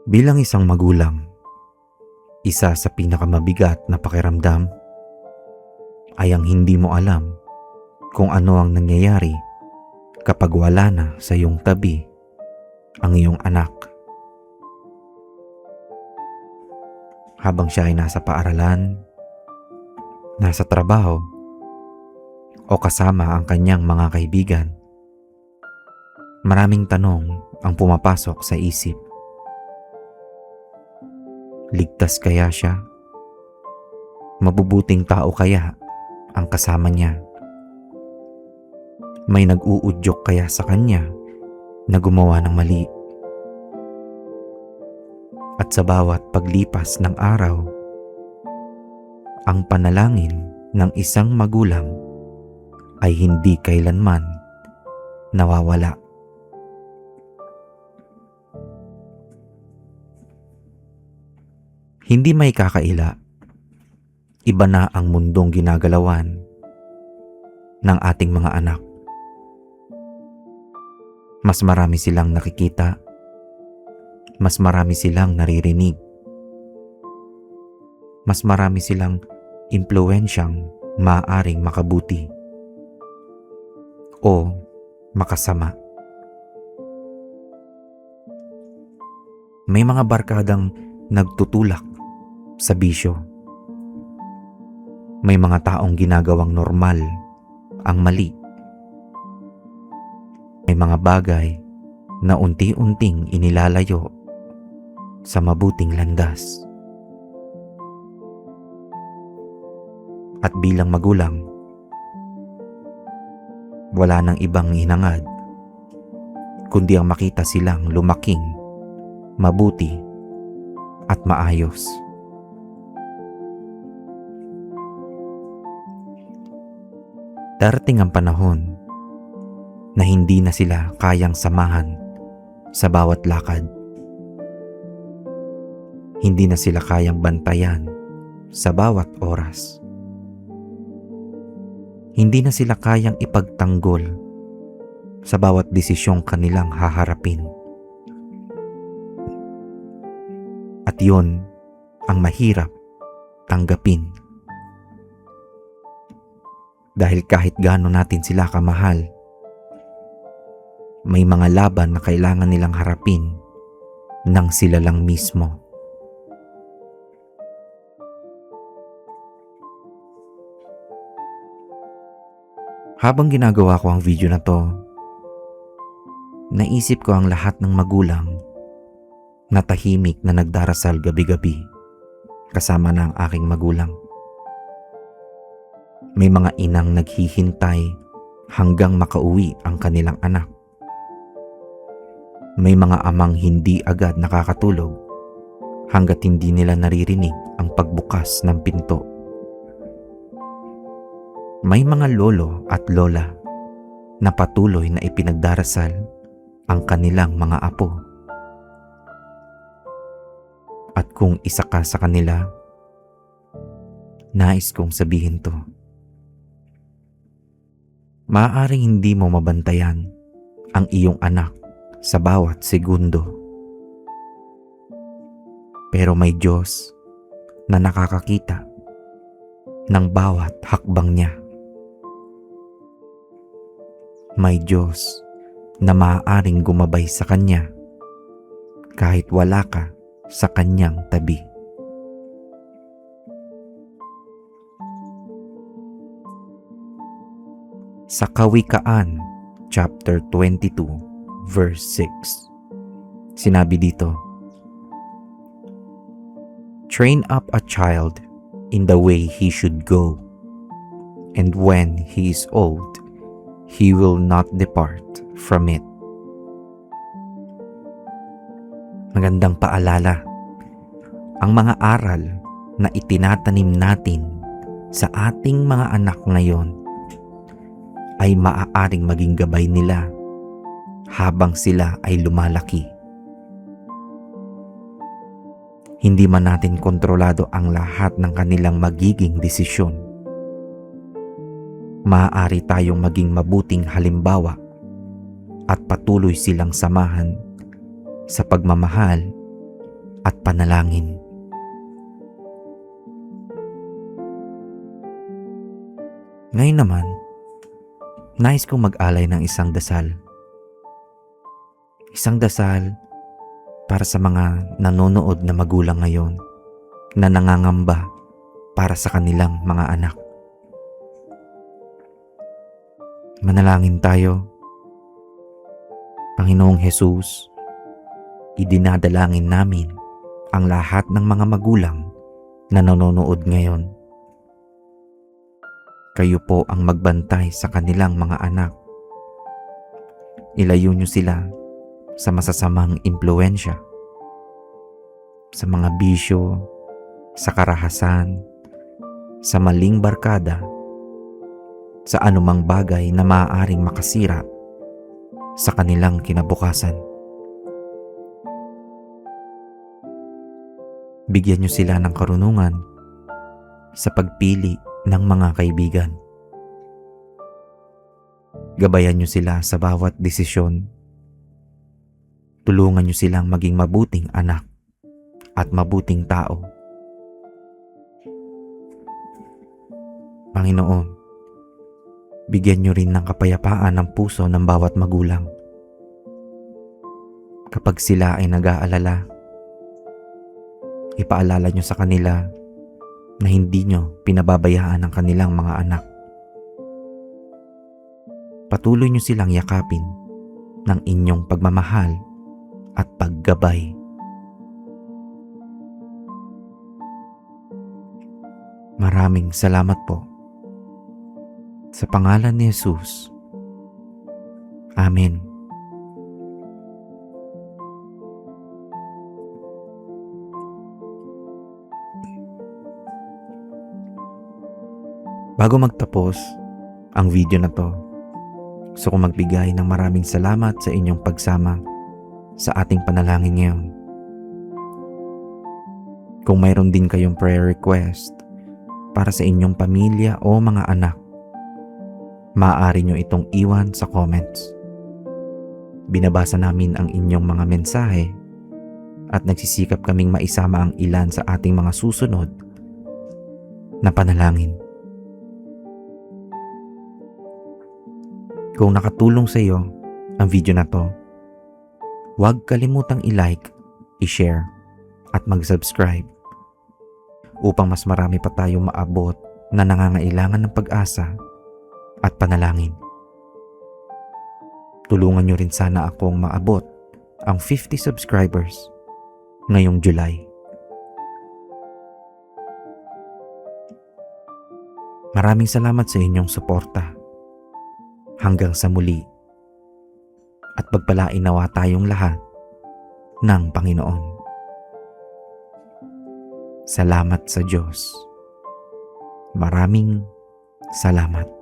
Bilang isang magulang, isa sa pinakamabigat na pakiramdam ay ang hindi mo alam kung ano ang nangyayari kapag wala na sa iyong tabi ang iyong anak. Habang siya ay nasa paaralan, nasa trabaho, o kasama ang kanyang mga kaibigan, maraming tanong ang pumapasok sa isip. Ligtas kaya siya? Mabubuting tao kaya ang kasama niya? May nag-uudyok kaya sa kanya na gumawa ng mali? At sa bawat paglipas ng araw, ang panalangin ng isang magulang ay hindi kailanman nawawala. Hindi may kakaila, iba na ang mundong ginagalawan ng ating mga anak. Mas marami silang nakikita, mas marami silang naririnig, mas marami silang impluwensyang maaaring makabuti o makasama. May mga barkadang nagtutulak sa bisyo. May mga taong ginagawang normal ang mali. May mga bagay na unti-unting inilalayo sa mabuting landas. At bilang magulang, wala nang ibang hinangad kundi ang makita silang lumaking mabuti at maayos. Darating ang panahon na hindi na sila kayang samahan sa bawat lakad. Hindi na sila kayang bantayan sa bawat oras. Hindi na sila kayang ipagtanggol sa bawat desisyong kanilang haharapin. At yun ang mahirap tanggapin. Dahil kahit gaano natin sila kamahal, may mga laban na kailangan nilang harapin nang sila lang mismo. Habang ginagawa ko ang video na to, naisip ko ang lahat ng magulang na tahimik na nagdarasal gabi-gabi kasama na ang aking magulang. May mga inang naghihintay hanggang makauwi ang kanilang anak. May mga amang hindi agad nakakatulog hanggat hindi nila naririnig ang pagbukas ng pinto. May mga lolo at lola na patuloy na ipinagdarasal ang kanilang mga apo. At kung isa ka sa kanila, nais kong sabihin to. Maaaring hindi mo mabantayan ang iyong anak sa bawat segundo. Pero may Diyos na nakakakita ng bawat hakbang niya. May Diyos na maaaring gumabay sa kanya kahit wala ka sa kanyang tabi. Sa Kawikaan, chapter 22, verse 6, sinabi dito, "Train up a child in the way he should go, and when he is old, he will not depart from it." Magandang paalala. Ang mga aral na itinatanim natin sa ating mga anak ngayon ay maaaring maging gabay nila habang sila ay lumalaki. Hindi man natin kontrolado ang lahat ng kanilang magiging desisyon. Maaari tayong maging mabuting halimbawa at patuloy silang samahan sa pagmamahal at panalangin. Ngayon naman, nais kong mag-alay ng isang dasal. Isang dasal para sa mga nanonood na magulang ngayon na nangangamba para sa kanilang mga anak. Manalangin tayo. Panginoong Hesus, idinadalangin namin ang lahat ng mga magulang na nanonood ngayon. Kayo po ang magbantay sa kanilang mga anak. Ilayo niyo sila sa masasamang impluwensya, sa mga bisyo, sa karahasan, sa maling barkada, sa anumang bagay na maaaring makasira sa kanilang kinabukasan. Bigyan niyo sila ng karunungan sa pagpili ng mga kaibigan. Gabayan niyo sila sa bawat desisyon. Tulungan niyo silang maging mabuting anak at mabuting tao. Panginoon, bigyan niyo rin ng kapayapaan ang puso ng bawat magulang. Kapag sila ay nag-aalala, ipaalala niyo sa kanila na hindi niyo pinababayaan ang kanilang mga anak. Patuloy niyo silang yakapin ng inyong pagmamahal at paggabay. Maraming salamat po. Sa pangalan ni Jesus. Amen. Bago magtapos ang video na to, gusto ko magbigay ng maraming salamat sa inyong pagsama sa ating panalangin ngayon. Kung mayroon din kayong prayer request para sa inyong pamilya o mga anak, maaari nyo itong iwan sa comments. Binabasa namin ang inyong mga mensahe at nagsisikap kaming maisama ang ilan sa ating mga susunod na panalangin. Kung nakatulong sa iyo ang video na to, huwag kalimutang i-like, i-share at mag-subscribe upang mas marami pa tayong maabot na nangangailangan ng pag-asa at panalangin. Tulungan niyo rin sana akong maabot ang 50 subscribers ngayong July. Maraming salamat sa inyong suporta. Hanggang sa muli at pagpalain nawa tayong lahat ng Panginoon. Salamat sa Diyos. Maraming salamat.